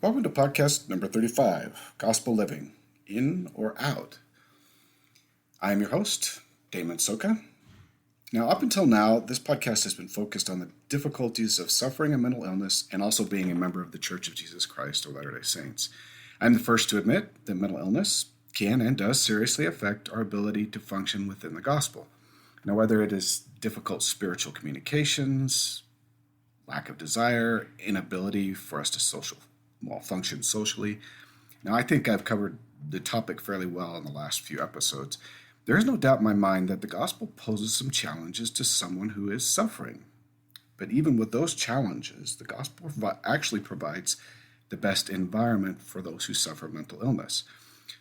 Welcome to podcast number 35, Gospel Living, In or Out. I am your host, Damon Soka. Now, up until now, this podcast has been focused on the difficulties of suffering a mental illness and also being a member of the Church of Jesus Christ of Latter-day Saints. I'm the first to admit that mental illness can and does seriously affect our ability to function within the gospel. Now, whether it is difficult spiritual communications, lack of desire, inability for us to function socially. Now, I think I've covered the topic fairly well in the last few episodes. There is no doubt in my mind that the gospel poses some challenges to someone who is suffering. But even with those challenges, the gospel actually provides the best environment for those who suffer mental illness.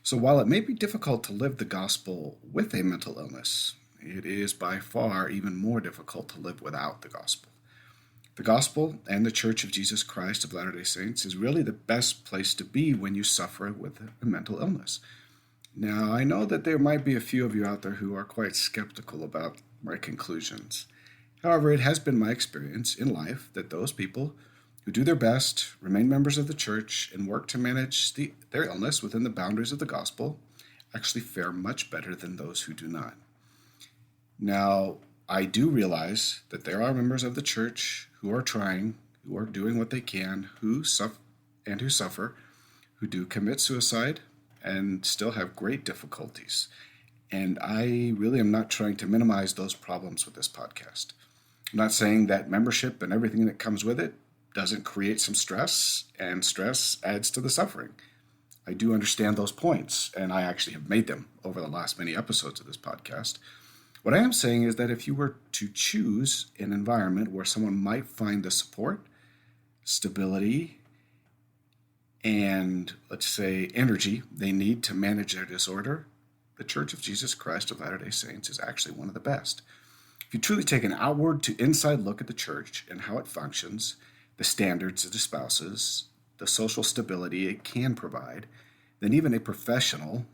So while it may be difficult to live the gospel with a mental illness, it is by far even more difficult to live without the gospel. The gospel and the Church of Jesus Christ of Latter-day Saints is really the best place to be when you suffer with a mental illness. Now, I know that there might be a few of you out there who are quite skeptical about my conclusions. However, it has been my experience in life that those people who do their best, remain members of the church, and work to manage their illness within the boundaries of the gospel actually fare much better than those who do not. Now, I do realize that there are members of the church who are trying, who are doing what they can, who suffer, who do commit suicide, and still have great difficulties. And I really am not trying to minimize those problems with this podcast. I'm not saying that membership and everything that comes with it doesn't create some stress, and stress adds to the suffering. I do understand those points, and I actually have made them over the last many episodes of this podcast. What I am saying is that if you were to choose an environment where someone might find the support, stability, and, let's say, energy they need to manage their disorder, the Church of Jesus Christ of Latter-day Saints is actually one of the best. If you truly take an outward to inside look at the church and how it functions, the standards it espouses, the social stability it can provide, then even a professional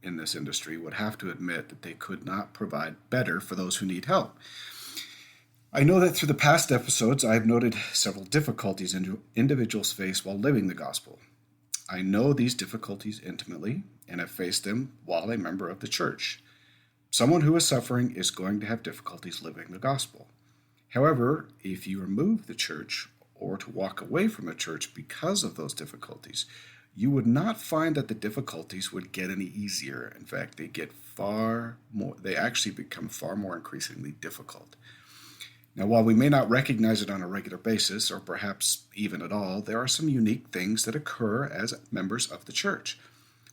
in this industry would have to admit that they could not provide better for those who need help. I know that through the past episodes, I have noted several difficulties individuals face while living the gospel. I know these difficulties intimately and have faced them while a member of the church. Someone who is suffering is going to have difficulties living the gospel. However, if you remove the church or to walk away from the church because of those difficulties, you would not find that the difficulties would get any easier. In fact, they actually become far more increasingly difficult. Now, while we may not recognize it on a regular basis, or perhaps even at all, there are some unique things that occur as members of the church.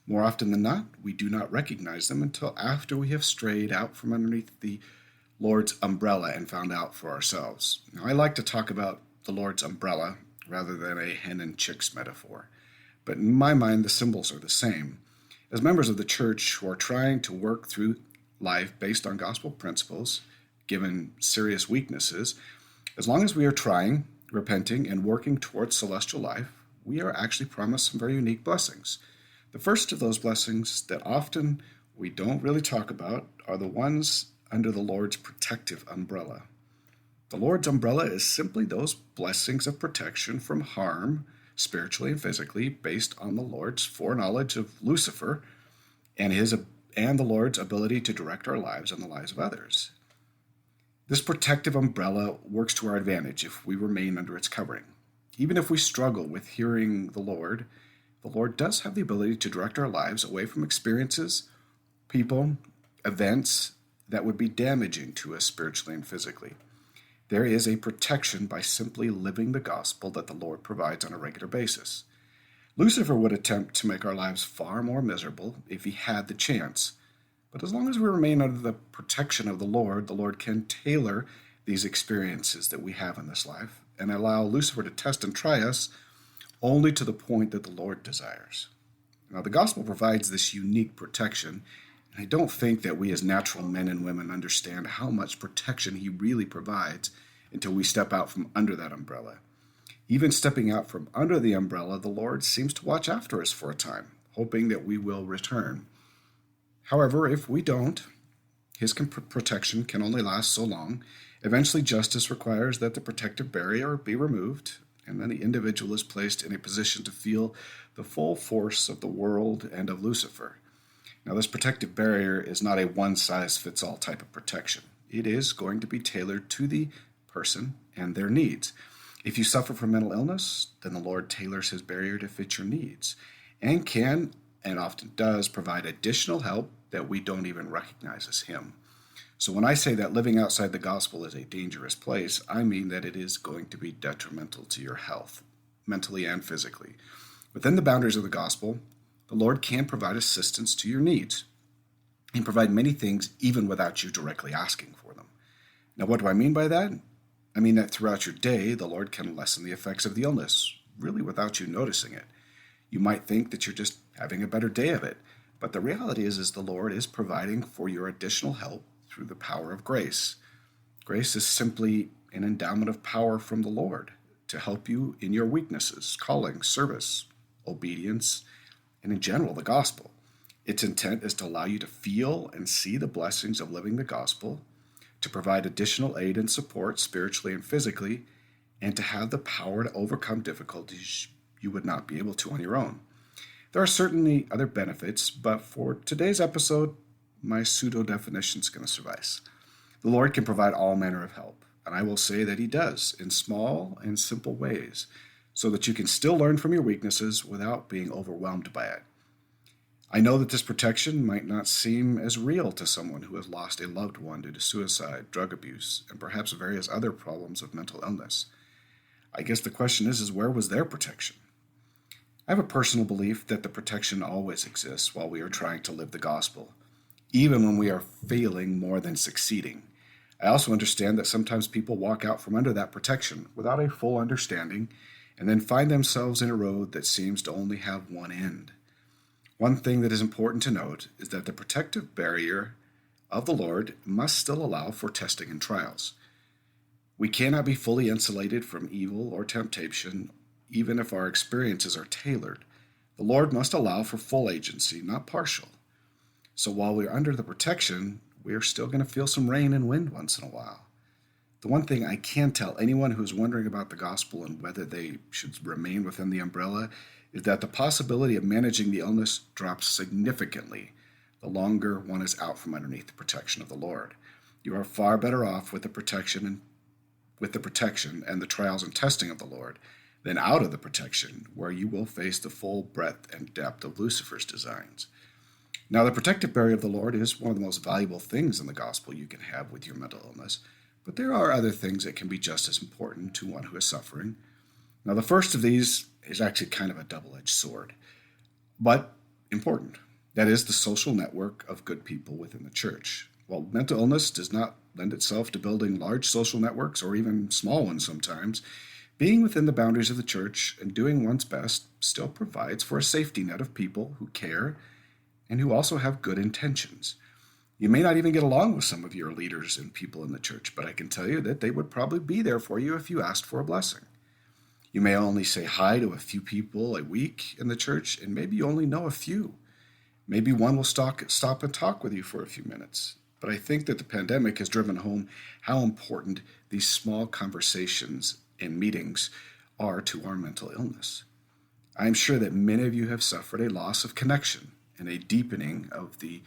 More often than not, we do not recognize them until after we have strayed out from underneath the Lord's umbrella and found out for ourselves. Now, I like to talk about the Lord's umbrella rather than a hen and chicks metaphor. But in my mind, the symbols are the same. As members of the church who are trying to work through life based on gospel principles, given serious weaknesses, as long as we are trying, repenting, and working towards celestial life, we are actually promised some very unique blessings. The first of those blessings that often we don't really talk about are the ones under the Lord's protective umbrella. The Lord's umbrella is simply those blessings of protection from harm, spiritually and physically, based on the Lord's foreknowledge of Lucifer and the Lord's ability to direct our lives and the lives of others. This protective umbrella works to our advantage if we remain under its covering. Even if we struggle with hearing the Lord does have the ability to direct our lives away from experiences, people, events that would be damaging to us spiritually and physically. There is a protection by simply living the gospel that the Lord provides on a regular basis. Lucifer would attempt to make our lives far more miserable if he had the chance. But as long as we remain under the protection of the Lord can tailor these experiences that we have in this life and allow Lucifer to test and try us only to the point that the Lord desires. Now, the gospel provides this unique protection, and I don't think that we as natural men and women understand how much protection he really provides until we step out from under that umbrella. Even stepping out from under the umbrella, the Lord seems to watch after us for a time, hoping that we will return. However, if we don't, his protection can only last so long. Eventually, justice requires that the protective barrier be removed, and then the individual is placed in a position to feel the full force of the world and of Lucifer. Now, this protective barrier is not a one-size-fits-all type of protection. It is going to be tailored to the person and their needs. If you suffer from mental illness, then the Lord tailors his barrier to fit your needs and can, and often does, provide additional help that we don't even recognize as him. So when I say that living outside the gospel is a dangerous place, I mean that it is going to be detrimental to your health, mentally and physically. Within the boundaries of the gospel, the Lord can provide assistance to your needs and provide many things even without you directly asking for them. Now, what do I mean by that? I mean that throughout your day, the Lord can lessen the effects of the illness, really without you noticing it. You might think that you're just having a better day of it, but the reality is the Lord is providing for your additional help through the power of grace. Grace is simply an endowment of power from the Lord to help you in your weaknesses, calling, service, obedience, and in general, the gospel. Its intent is to allow you to feel and see the blessings of living the gospel, to provide additional aid and support spiritually and physically, and to have the power to overcome difficulties you would not be able to on your own. There are certainly other benefits, but for today's episode, my pseudo-definition is going to suffice. The Lord can provide all manner of help, and I will say that he does in small and simple ways, so that you can still learn from your weaknesses without being overwhelmed by it. I know that this protection might not seem as real to someone who has lost a loved one due to suicide, drug abuse, and perhaps various other problems of mental illness. I guess the question is where was their protection? I have a personal belief that the protection always exists while we are trying to live the gospel, even when we are failing more than succeeding. I also understand that sometimes people walk out from under that protection without a full understanding and then find themselves in a road that seems to only have one end. One thing that is important to note is that the protective barrier of the Lord must still allow for testing and trials. We cannot be fully insulated from evil or temptation, even if our experiences are tailored. The Lord must allow for full agency, not partial. So while we're under the protection, we are still going to feel some rain and wind once in a while. The one thing I can tell anyone who's wondering about the gospel and whether they should remain within the umbrella is that the possibility of managing the illness drops significantly the longer one is out from underneath the protection of the Lord. You are far better off with the protection and the trials and testing of the Lord than out of the protection, where you will face the full breadth and depth of Lucifer's designs. Now, the protective barrier of the Lord is one of the most valuable things in the gospel you can have with your mental illness, but there are other things that can be just as important to one who is suffering. Now, the first of these is actually kind of a double-edged sword, but important. That is the social network of good people within the church. While mental illness does not lend itself to building large social networks or even small ones sometimes, being within the boundaries of the church and doing one's best still provides for a safety net of people who care and who also have good intentions. You may not even get along with some of your leaders and people in the church, but I can tell you that they would probably be there for you if you asked for a blessing. You may only say hi to a few people a week in the church, and maybe you only know a few. Maybe one will stop and talk with you for a few minutes. But I think that the pandemic has driven home how important these small conversations and meetings are to our mental illness. I am sure that many of you have suffered a loss of connection and a deepening of the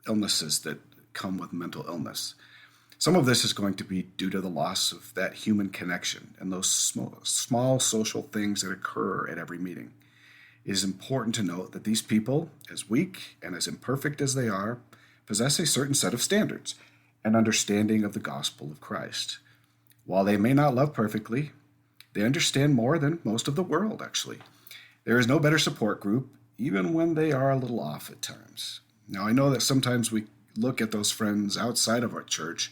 illnesses that come with mental illness. Some of this is going to be due to the loss of that human connection and those small social things that occur at every meeting. It is important to note that these people, as weak and as imperfect as they are, possess a certain set of standards and understanding of the gospel of Christ. While they may not love perfectly, they understand more than most of the world, actually. There is no better support group, even when they are a little off at times. Now, I know that sometimes we look at those friends outside of our church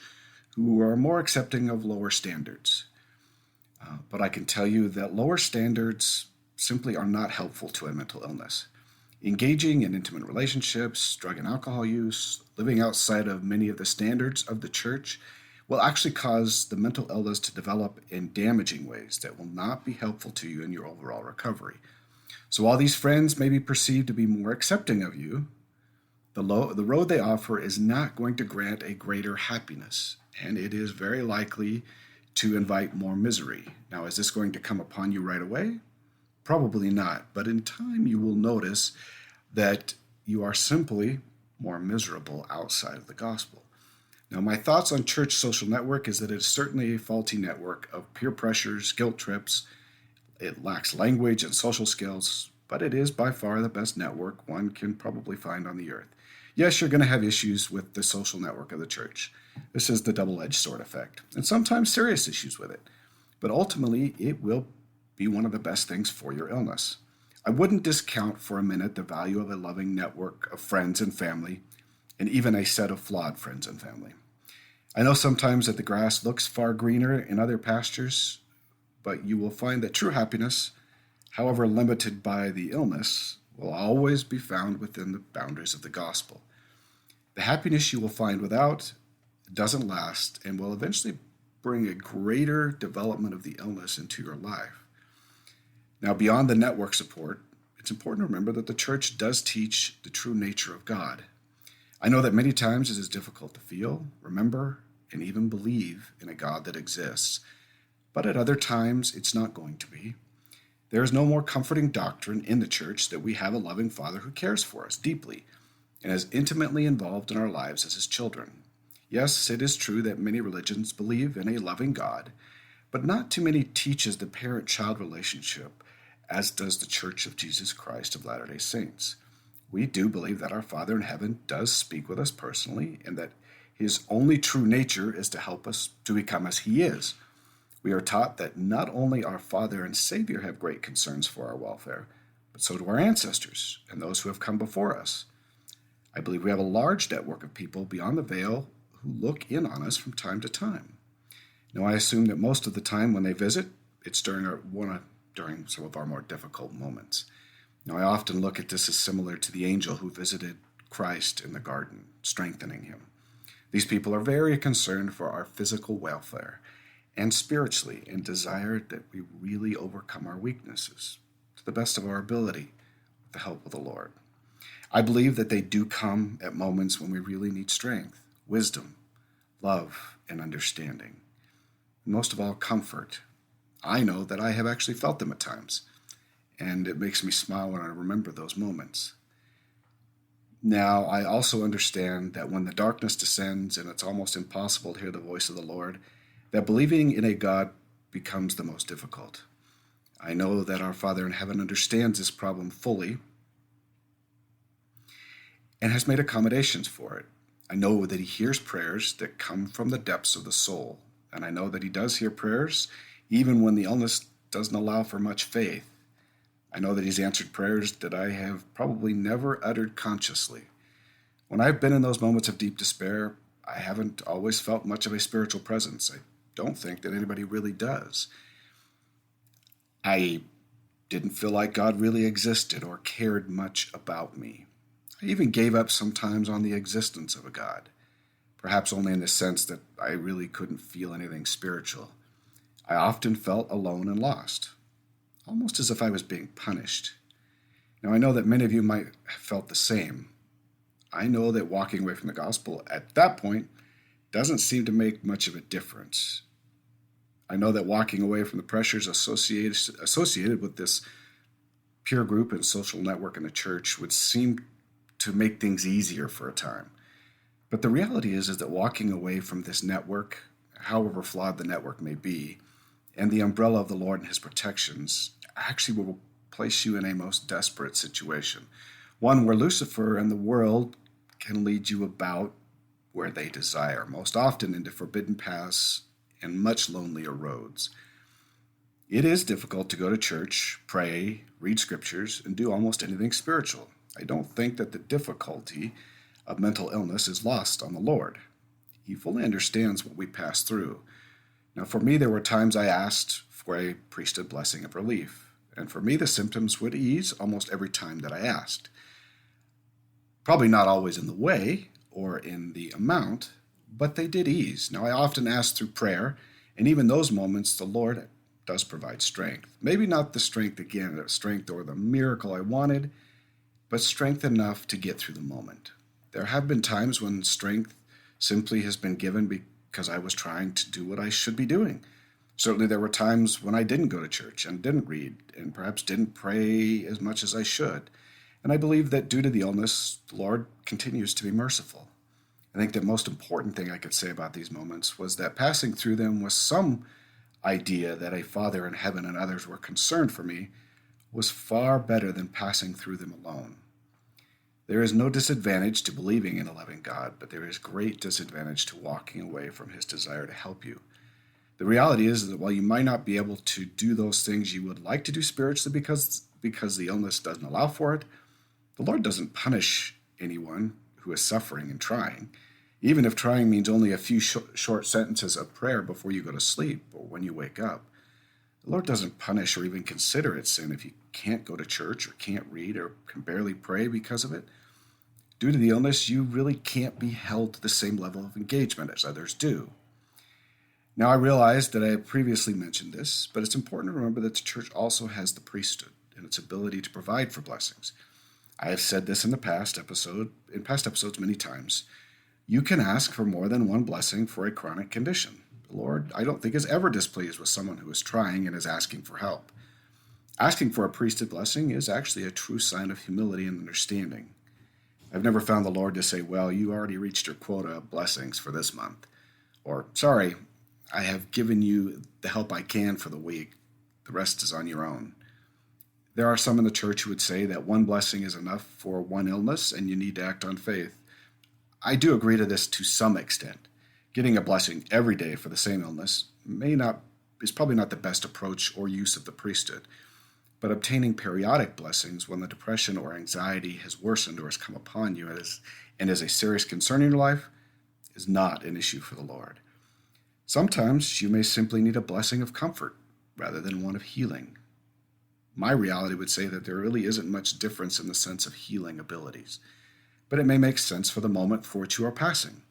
who are more accepting of lower standards. But I can tell you that lower standards simply are not helpful to a mental illness. Engaging in intimate relationships, drug and alcohol use, living outside of many of the standards of the church will actually cause the mental illness to develop in damaging ways that will not be helpful to you in your overall recovery. So while these friends may be perceived to be more accepting of you, the road they offer is not going to grant a greater happiness, and it is very likely to invite more misery. Now, is this going to come upon you right away? Probably not, but in time you will notice that you are simply more miserable outside of the gospel. Now, my thoughts on church social network is that it is certainly a faulty network of peer pressures, guilt trips. It lacks language and social skills, but it is by far the best network one can probably find on the earth. Yes, you're going to have issues with the social network of the church. This is the double-edged sword effect, and sometimes serious issues with it. But ultimately, it will be one of the best things for your illness. I wouldn't discount for a minute the value of a loving network of friends and family, and even a set of flawed friends and family. I know sometimes that the grass looks far greener in other pastures, but you will find that true happiness, however limited by the illness, will always be found within the boundaries of the gospel. The happiness you will find without doesn't last and will eventually bring a greater development of the illness into your life. Now, beyond the network support, it's important to remember that the church does teach the true nature of God. I know that many times it is difficult to feel, remember, and even believe in a God that exists, but at other times it's not going to be. There is no more comforting doctrine in the church that we have a loving Father who cares for us deeply and is intimately involved in our lives as his children. Yes, it is true that many religions believe in a loving God, but not too many teaches the parent-child relationship as does the Church of Jesus Christ of Latter-day Saints. We do believe that our Father in heaven does speak with us personally and that his only true nature is to help us to become as he is. We are taught that not only our Father and Savior have great concerns for our welfare, but so do our ancestors and those who have come before us. I believe we have a large network of people beyond the veil who look in on us from time to time. Now, I assume that most of the time when they visit, it's during some of our more difficult moments. Now, I often look at this as similar to the angel who visited Christ in the garden, strengthening him. These people are very concerned for our physical welfare and spiritually, and desire that we really overcome our weaknesses to the best of our ability with the help of the Lord. I believe that they do come at moments when we really need strength, wisdom, love, and understanding. And most of all, comfort. I know that I have actually felt them at times, and it makes me smile when I remember those moments. Now, I also understand that when the darkness descends and it's almost impossible to hear the voice of the Lord, that believing in a God becomes the most difficult. I know that our Father in heaven understands this problem fully and has made accommodations for it. I know that he hears prayers that come from the depths of the soul, and I know that he does hear prayers even when the illness doesn't allow for much faith. I know that he's answered prayers that I have probably never uttered consciously. When I've been in those moments of deep despair, I haven't always felt much of a spiritual presence. I don't think that anybody really does. I didn't feel like God really existed or cared much about me. I even gave up sometimes on the existence of a God, perhaps only in the sense that I really couldn't feel anything spiritual. I often felt alone and lost, almost as if I was being punished. Now, I know that many of you might have felt the same. I know that walking away from the gospel at that point doesn't seem to make much of a difference. I know that walking away from the pressures associated with this peer group and social network in the church would seem to make things easier for a time. But the reality is that walking away from this network, however flawed the network may be, and the umbrella of the Lord and his protections actually will place you in a most desperate situation, one where Lucifer and the world can lead you about where they desire, most often into forbidden paths and much lonelier roads. It is difficult to go to church, pray, read scriptures, and do almost anything spiritual. I don't think that the difficulty of mental illness is lost on the Lord. He fully understands what we pass through. Now, for me, there were times I asked for a priesthood blessing of relief, and for me, the symptoms would ease almost every time that I asked. Probably not always in the way or in the amount, but they did ease. Now, I often ask through prayer, and even those moments, the Lord does provide strength. Maybe not the strength or the miracle I wanted, but strength enough to get through the moment. There have been times when strength simply has been given because I was trying to do what I should be doing, Certainly, there were times when I didn't go to church and didn't read and perhaps didn't pray as much as I should. And I believe that due to the illness, the Lord continues to be merciful. I think the most important thing I could say about these moments was that passing through them with some idea that a Father in heaven and others were concerned for me was far better than passing through them alone. There is no disadvantage to believing in a loving God, but there is great disadvantage to walking away from his desire to help you. The reality is that while you might not be able to do those things you would like to do spiritually because the illness doesn't allow for it, the Lord doesn't punish anyone who is suffering and trying, even if trying means only a few short sentences of prayer before you go to sleep or when you wake up. The Lord doesn't punish or even consider it sin if you can't go to church or can't read or can barely pray because of it. Due to the illness, you really can't be held to the same level of engagement as others do. Now, I realize that I have previously mentioned this, but it's important to remember that the church also has the priesthood and its ability to provide for blessings. I have said this in past episodes many times. You can ask for more than one blessing for a chronic condition. The Lord, I don't think, is ever displeased with someone who is trying and is asking for help. Asking for a priesthood blessing is actually a true sign of humility and understanding. I've never found the Lord to say, well, you already reached your quota of blessings for this month. Or, sorry, I have given you the help I can for the week. The rest is on your own. There are some in the church who would say that one blessing is enough for one illness and you need to act on faith. I do agree to this to some extent. Getting a blessing every day for the same illness is probably not the best approach or use of the priesthood, but obtaining periodic blessings when the depression or anxiety has worsened or has come upon you and is a serious concern in your life is not an issue for the Lord. Sometimes you may simply need a blessing of comfort rather than one of healing. My reality would say that there really isn't much difference in the sense of healing abilities, but it may make sense for the moment for which you are passing.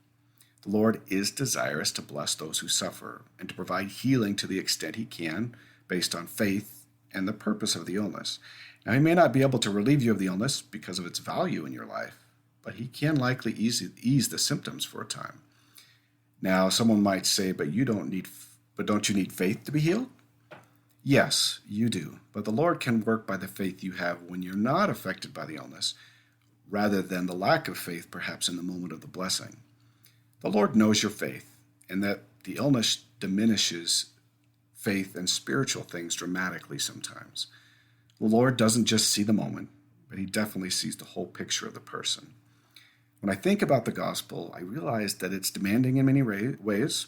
The Lord is desirous to bless those who suffer and to provide healing to the extent he can based on faith and the purpose of the illness. Now, he may not be able to relieve you of the illness because of its value in your life, but he can likely ease the symptoms for a time. Now, someone might say, but don't you need faith to be healed? Yes, you do, but the Lord can work by the faith you have when you're not affected by the illness, rather than the lack of faith perhaps in the moment of the blessing. The Lord knows your faith, and that the illness diminishes faith and spiritual things dramatically sometimes. The Lord doesn't just see the moment, but he definitely sees the whole picture of the person. When I think about the gospel, I realize that it's demanding in many ways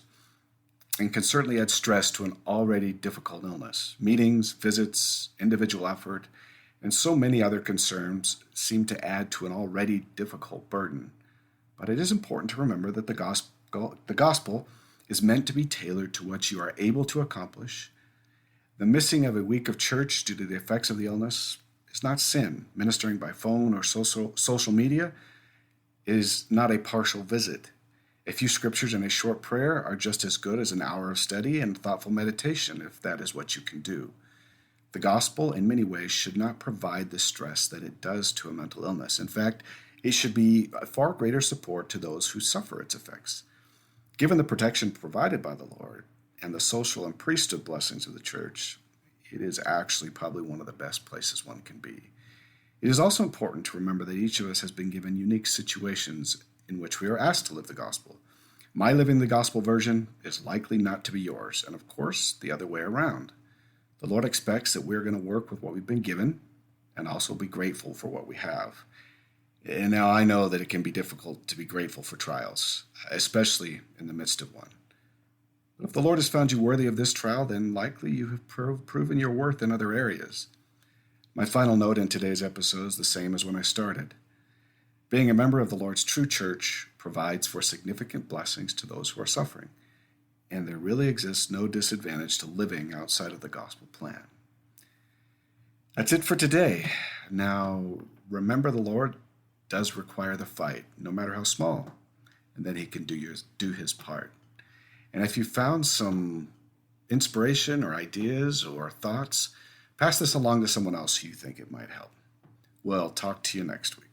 and can certainly add stress to an already difficult illness. Meetings, visits, individual effort, and so many other concerns seem to add to an already difficult burden. But it is important to remember that the gospel is meant to be tailored to what you are able to accomplish. The missing of a week of church due to the effects of the illness is not sin. Ministering by phone or social media is not a partial visit. A few scriptures and a short prayer are just as good as an hour of study and thoughtful meditation, if that is what you can do. The gospel, in many ways, should not provide the stress that it does to a mental illness. In fact, it should be a far greater support to those who suffer its effects. Given the protection provided by the Lord and the social and priesthood blessings of the church, it is actually probably one of the best places one can be. It is also important to remember that each of us has been given unique situations in which we are asked to live the gospel. My living the gospel version is likely not to be yours, and of course, the other way around. The Lord expects that we're going to work with what we've been given and also be grateful for what we have. And now I know that it can be difficult to be grateful for trials, especially in the midst of one. But if the Lord has found you worthy of this trial, then likely you have proven your worth in other areas. My final note in today's episode is the same as when I started. Being a member of the Lord's true church provides for significant blessings to those who are suffering, and there really exists no disadvantage to living outside of the gospel plan. That's it for today. Now, remember the Lord does require the fight, no matter how small, and then he can do his part. And if you found some inspiration or ideas or thoughts, pass this along to someone else who you think it might help. Well, talk to you next week.